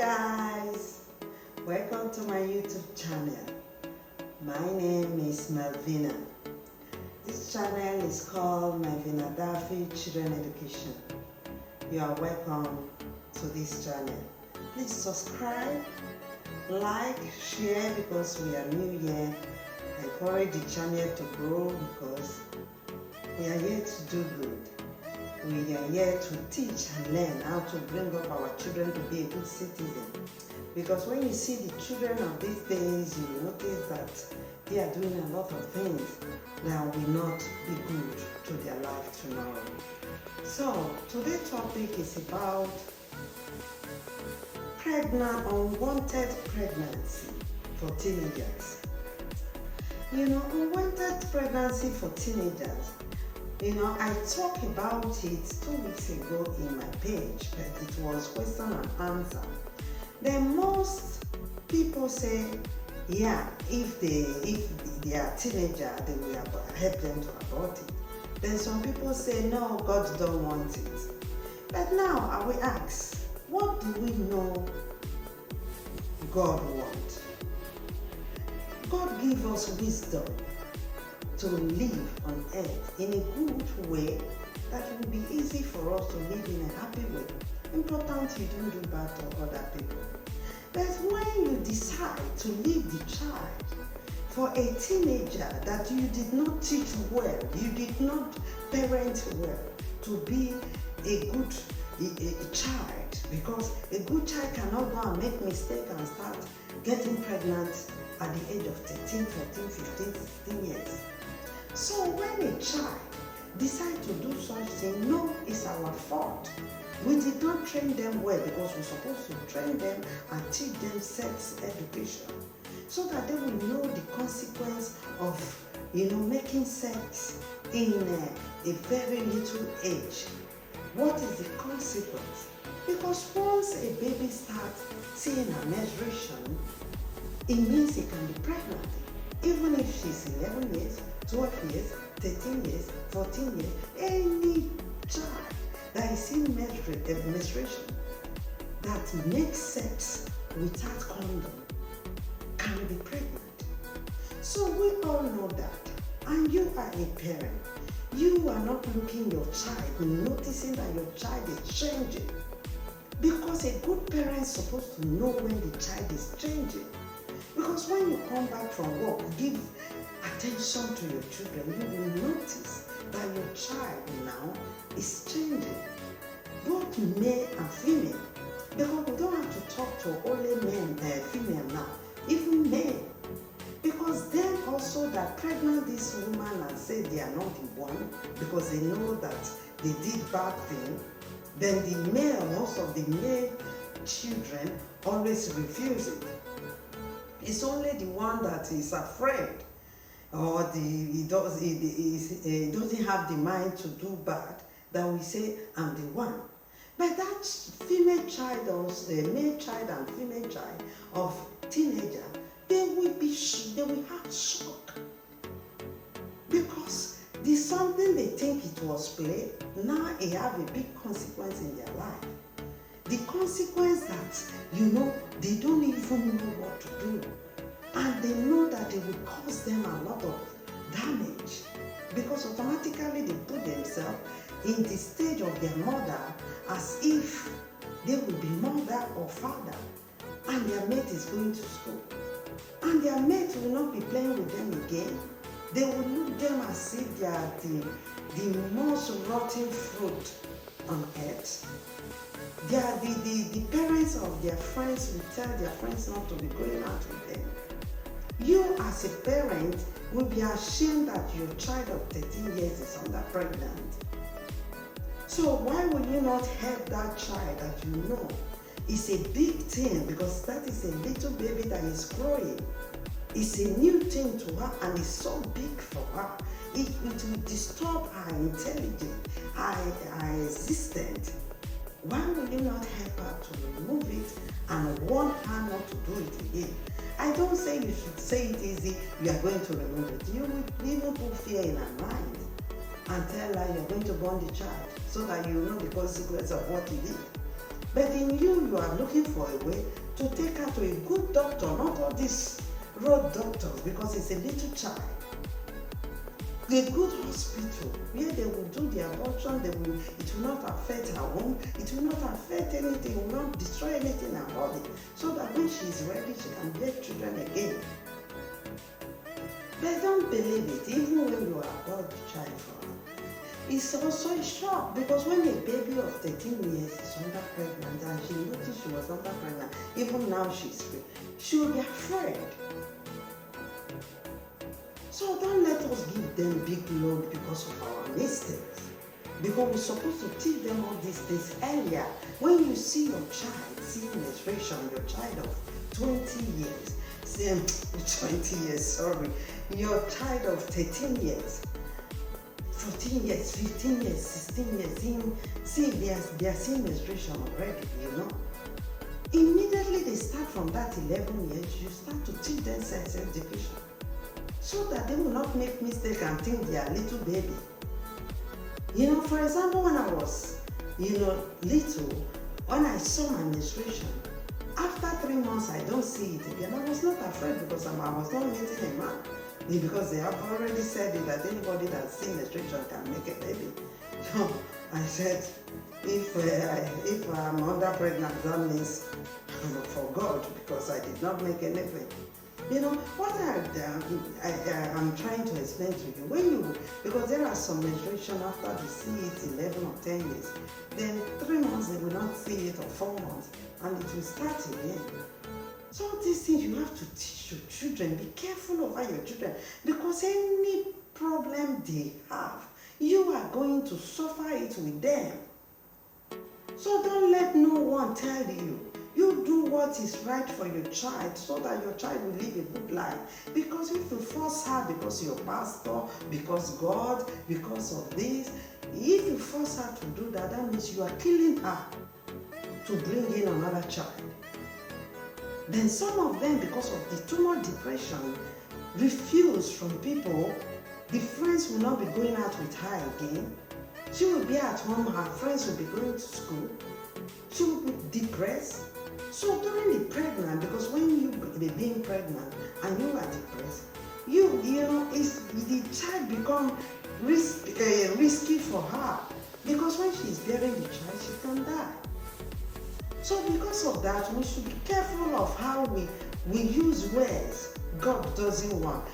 guys, welcome to my YouTube channel. My name is Melvina. This channel is called Melvina Daffy Children Education. You are welcome to this channel. Please subscribe, like, share because we are new here. Encourage the channel to grow because we are here to do good. We are here to teach and learn how to bring up our children to be a good citizen. Because when you see the children of these days, you notice that they are doing a lot of things that will not be good to their life tomorrow. So, today's topic is about unwanted pregnancy for teenagers. Unwanted pregnancy for teenagers. I talked about it 2 weeks ago in my page, but it was question and answer. Then most people say, yeah, if they are teenager, they will help them to abort it. Then some people say, no, God don't want it. But now I will ask, what do we know God wants? God gives us wisdom to live on earth in a good way that will be easy for us to live in a happy way. Important you don't do bad to other people. But when you decide to leave the child for a teenager that you did not teach well, you did not parent well, to be a good child, because a good child cannot go and make mistake and start getting pregnant at the age of 13, 14, 15, 16 years. So when a child decides to do such thing, no, it's our fault. We did not train them well because we're supposed to train them and teach them sex education so that they will know the consequence of making sex in a very little age. What is the consequence? Because once a baby starts seeing a menstruation, it means it can be pregnant. Even if she's 11 years, 12 years, 13 years, 14 years, any child that is in menstruation that makes sex without condom can be pregnant. So we all know that. And you are a parent. You are not looking your child, noticing that your child is changing. Because a good parent is supposed to know when the child is changing. Because when you come back from work, give attention to your children, you will notice that your child now is changing, both male and female. Because we don't have to talk to only men, female now, even men. Because then also that pregnant this woman and say they are not the one because they know that they did bad thing, then the male, most of the male children always refuse it. It's only the one that is afraid or he doesn't have the mind to do bad that we say, I'm the one. But that female child or the male child and female child of teenager, they will have shock. Because there's something they think it was play, now it have a big consequence in their life. The consequence that, they don't even know what to do. And they know that it will cause them a lot of damage. Because automatically they put themselves in the stage of their mother as if they will be mother or father. And their mate is going to school. And their mate will not be playing with them again. They will look them as if they are the most rotten fruit on earth. They are the parents of their friends will tell their friends not to be going out with them. You as a parent will be ashamed that your child of 13 years is under pregnant. So why will you not help that child that you know is a big thing, because that is a little baby that is growing. It's a new thing to her and it's so big for her. It will disturb her intelligence, her existence. Why will you not help her to remove it and warn her not to do it again? I don't say you should say it easy, you are going to remove it. You will even put fear in her mind and tell her you're going to burn the child so that you know the consequence of what you did. But in you are looking for a way to take her to a good doctor, not all these road doctors, because it's a little child. A good hospital where they will do the abortion, it will not affect her womb, it will not affect anything, it will not destroy anything in her body, so that when she is ready, she can bear children again. But don't believe it, even when you abort the child for her. It's also a shock, because when a baby of 13 years is under pregnant and she noticed she was under pregnant, even now she's free, she will be afraid. So don't let us give them big load because of our mistakes. Because we're supposed to teach them all these things earlier. When you see your child seeing menstruation, your child of 20 years, your child of 13 years, 14 years, 15 years, 16 years, they are seeing menstruation already, Immediately they start from that 11 years, you start to teach them sex education, so that they will not make mistakes and think they are little baby. For example, when I was, little, when I saw my menstruation, after 3 months I don't see it again. I was not afraid because I was not meeting a man. Because they have already said it, that anybody that sees menstruation can make a baby. So I said, if I'm under pregnant, that means I'm for God, because I did not make anything. What I'm trying to explain to you, because there are some menstruation after they see it 11 or 10 years, then 3 months they will not see it, or 4 months, and it will start again. So these things you have to teach your children. Be careful over your children, because any problem they have, you are going to suffer it with them. So don't let no one tell you. You do what is right for your child, so that your child will live a good life. Because if you force her because you're pastor, because God, because of this, if you force her to do that, that means you are killing her to bring in another child. Then some of them, because of the too much depression, refuse from people. The friends will not be going out with her again. She will be at home, her friends will be going to school. She will be depressed. So during the pregnant, because when you be being pregnant and you are depressed, the child become risky for her, because when she is bearing the child, she can die. So because of that, we should be careful of how we use words God doesn't want.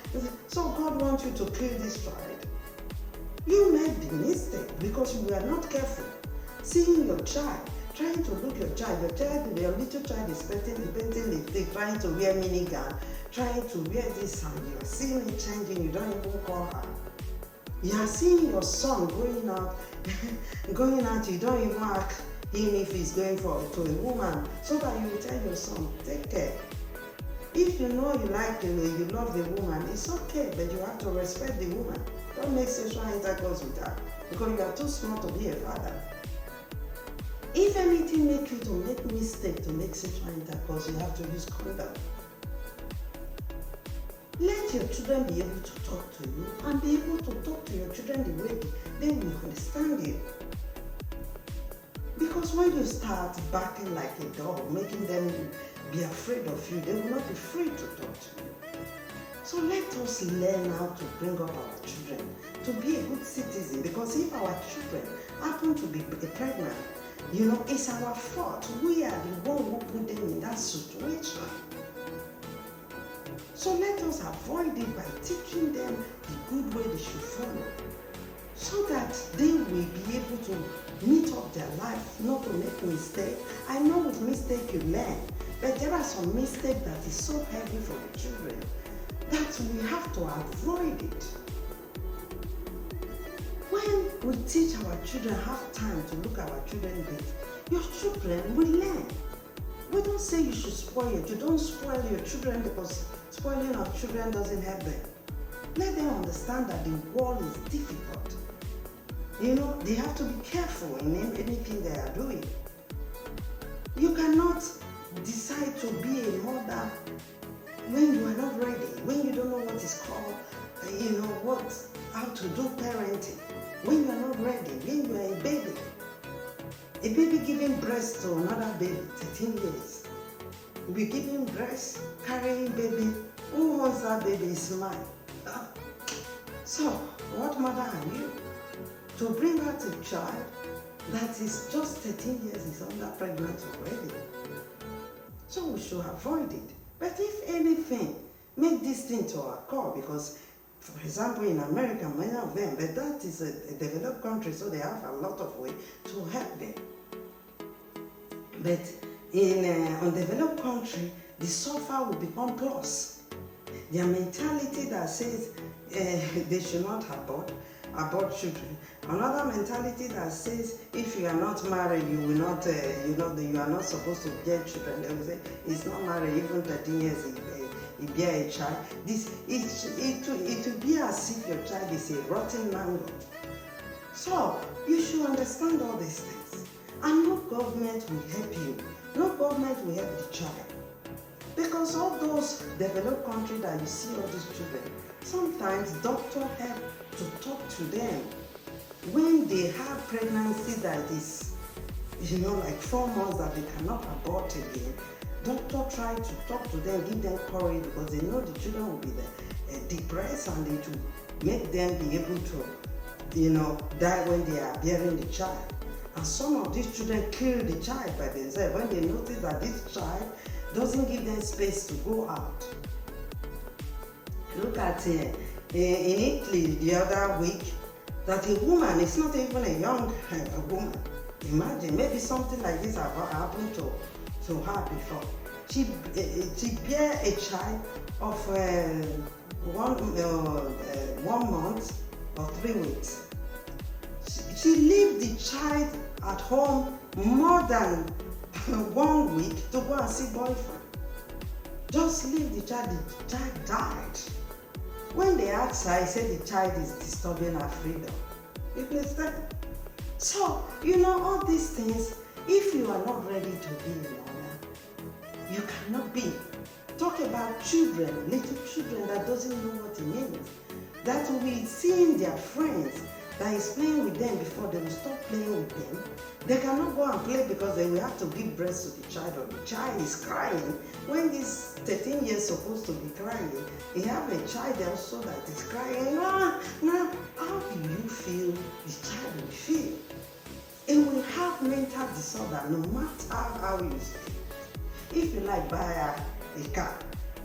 So God wants you to kill this child. You made the mistake because you were not careful. Seeing your child, trying to look your little child is painting lipstick, trying to wear minigun, trying to wear this, and you are seeing it changing, you don't even call her. You are seeing your son going out, you don't even ask him if he's going to a woman, so that you will tell your son, take care. If you know you like the way you love the woman, it's okay, but you have to respect the woman. Don't make sexual intercourse with her, because you are too small to be a father. If anything makes you to make mistake to make sexual intercourse, you have to use condom. Let your children be able to talk to you, and be able to talk to your children the way they will understand you. Because when you start barking like a dog, making them be afraid of you, they will not be free to talk to you. So let us learn how to bring up our children to be a good citizen, because if our children happen to be pregnant, it's our fault. We are the one who put them in that situation. So let us avoid it by teaching them the good way they should follow, so that they will be able to meet up their life, not to make mistakes. I know with mistake you learn, but there are some mistakes that is so heavy for the children that we have to avoid it. When we teach our children, have time to look at our children bit, your children will learn. We don't say you should spoil it. You don't spoil your children, because spoiling our children doesn't help them. Let them understand that the world is difficult. They have to be careful in anything they are doing. You cannot decide to be a mother when you are not ready, when you don't know what is called, how to do parenting, when you are not ready, when you are a baby. A baby giving breast to another baby, 13 years. Be giving breast, carrying baby. Who wants that baby is mine? So, what mother are you to bring out a child that is just 13 years is under pregnant already? So we should avoid it. But if anything, make this thing to occur, because, for example, in America, many of them, but that is a developed country, so they have a lot of way to help them. But in undeveloped country, the suffer will become plus. Their mentality that says they should not abort children. Another mentality that says if you are not married, you will not, you are not supposed to bear children. They will say he's not married, even 13 years he bear a child. It will be as if your child is a rotten mango. So you should understand all these things. And no government will help you. No government will help the child. Because all those developed countries that you see all these children, sometimes doctors help to talk to them. When they have pregnancy that is, like 4 months that they cannot abort again, doctor try to talk to them, give them courage, because they know the children will be depressed, and it will make them be able to, die when they are bearing the child. And some of these children kill the child by themselves when they notice that this child doesn't give them space to go out. Look at in Italy the other week, that a woman, it's not even a young woman. Imagine, maybe something like this happened to her before. She bear a child of 1 month or 3 weeks. She leave the child at home more than 1 week to go and see boyfriend. Just leave the child died. When they asked her, I said the child is disturbing her freedom. You understand? So, all these things, if you are not ready to be a mother, you cannot be. Talk about children, little children that doesn't know what it means. That will be seeing their friends that is playing with them before they will stop playing with them. They cannot go and play because they will have to give breast to the child, or the child is crying. When this 13 years supposed to be crying, you have a child also that is crying. How do you feel the child will feel? It will have mental disorder no matter how you say. If you like buy a car,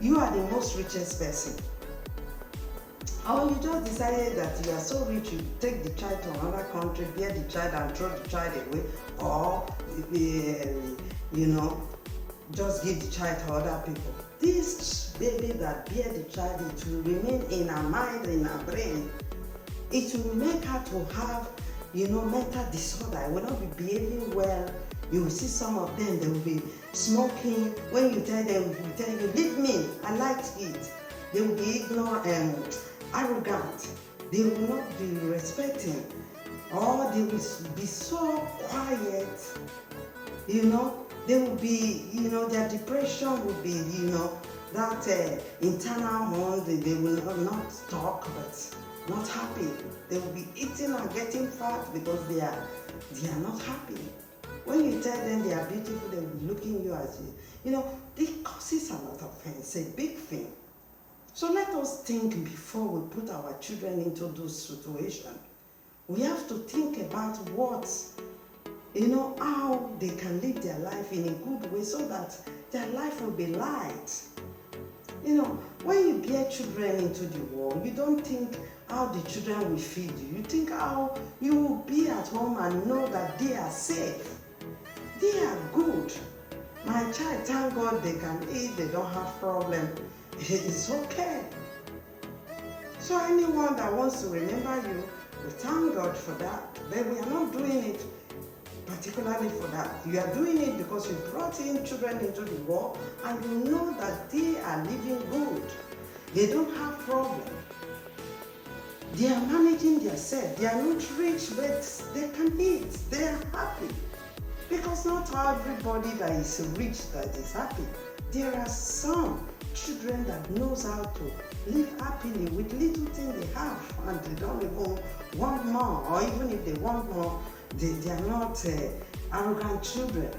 you are the most richest person. Or you just decided that you are so rich, you take the child to another country, bear the child and throw the child away, or just give the child to other people. This baby that bear the child, it will remain in her mind, in her brain. It will make her to have, mental disorder. It will not be behaving well. You will see some of them, they will be smoking. When you tell them, they will tell you, leave me, I like it. They will be ignorant, arrogant. They will not be respecting, or they will be so quiet. They will be, their depression will be, that internal wound. They will not talk, but not happy. They will be eating and getting fat because they are not happy. When you tell them they are beautiful, they will be looking you as it causes a lot of pain. It's a big thing. So let us think before we put our children into those situations. We have to think about how they can live their life in a good way so that their life will be light. When you bear children into the world, you don't think how the children will feed you. You think how you will be at home and know that they are safe. They are good. My child, thank God they can eat, they don't have problem. It's okay. So anyone that wants to remember you, we thank God for that. But we are not doing it particularly for that. You are doing it because you brought in children into the world and you know that they are living good. They don't have problem. They are managing themselves. They are not rich, but they can eat. They are happy. Because not everybody that is rich that is happy. There are some children that knows how to live happily with little things they have, and they don't even want more, or even if they want more, they are not arrogant children.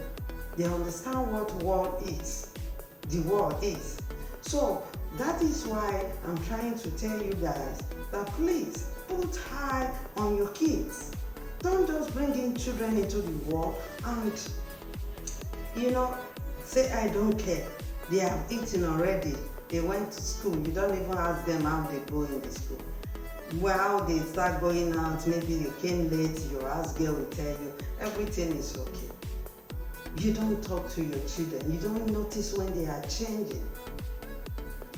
They understand what war is. The war is. So that is why I'm trying to tell you guys that please put high on your kids. Don't just bring in children into the war and say I don't care. They have eaten already. They went to school. You don't even ask them how they go in the school. Well, they start going out, maybe they came late, your house girl will tell you everything is okay. You don't talk to your children. You don't notice when they are changing.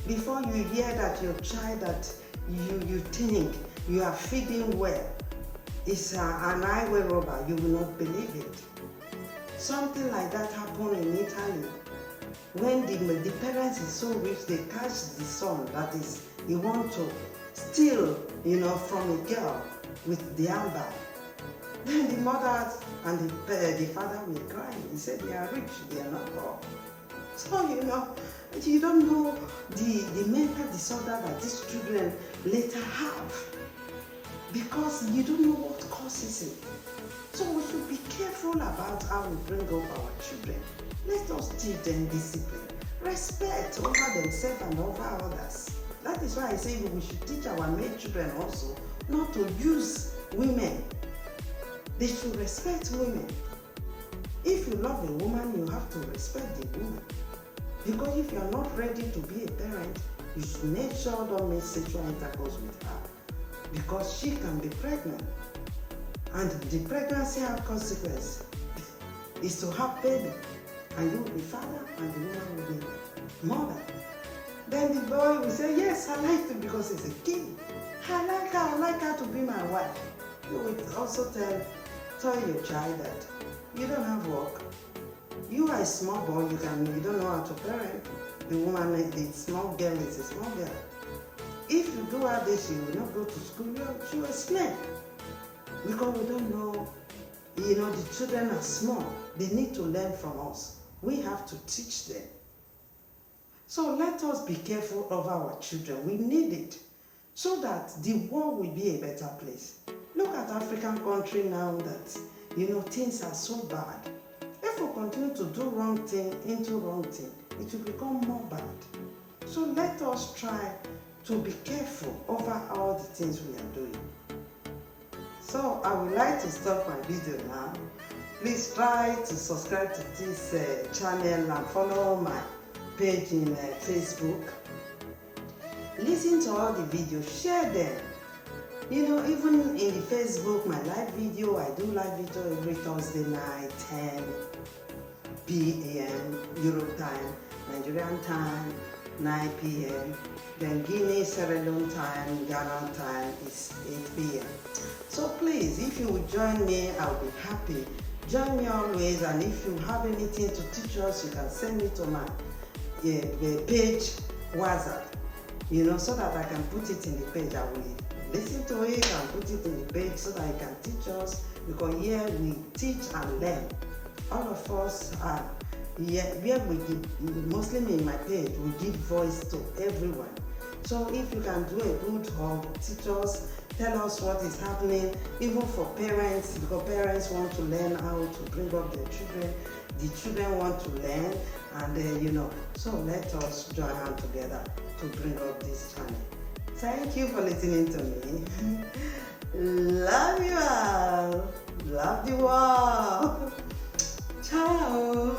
Before you hear that your child that you think you are feeding well is an highway robber, you will not believe it. Something like that happened in Italy. When the parents is so rich, they catch the son that is he want to steal, from a girl with the handbag. Then the mother and the father will cry. He said they are rich, they are not poor. So you don't know the mental disorder that these children later have, because you don't know what causes it. So we should be careful about how we bring up our children. Let us teach them discipline, respect over themselves and over others. That is why I say we should teach our male children also not to use women. They should respect women. If you love a woman, you have to respect the woman. Because if you are not ready to be a parent, you should make sure don't make sexual intercourse with her. Because she can be pregnant. And the pregnancy have consequence is to have baby. And you will be father and the woman will be mother. Then the boy will say, yes, I like him because he's a kid. I like her to be my wife. You will also tell your child that you don't have work. You are a small boy, you don't know how to parent. The woman, the small girl is a small girl. If you do her this, she will not go to school, she will explain. Because we don't know, the children are small. They need to learn from us. We have to teach them. So let us be careful of our children. We need it so that the world will be a better place. Look at African country now that, things are so bad. If we continue to do wrong thing into wrong thing, it will become more bad. So let us try to be careful over all the things we are doing. So I would like to stop my video now. Please try to subscribe to this channel and follow my page in Facebook. Listen to all the videos, share them. Even in the Facebook, my live video, I do live video every Thursday night, 10 p.m. Europe time, Nigerian time, 9 p.m. Then Guinea, Sierra Leone time, Ghana time is 8 p.m. So please, if you would join me, I'll be happy. Join me always, and if you have anything to teach us, you can send me to my page WhatsApp, so that I can put it in the page. I will listen to it and put it in the page so that I can teach us, because here we teach and learn. All of us are where we give, mostly in my page, we give voice to everyone. So if you can do a good job, teach us, tell us what is happening, even for parents, because parents want to learn how to bring up their children, the children want to learn, and so let us join hands together to bring up this channel. Thank you for listening to me. Love you all. Love you all. Ciao.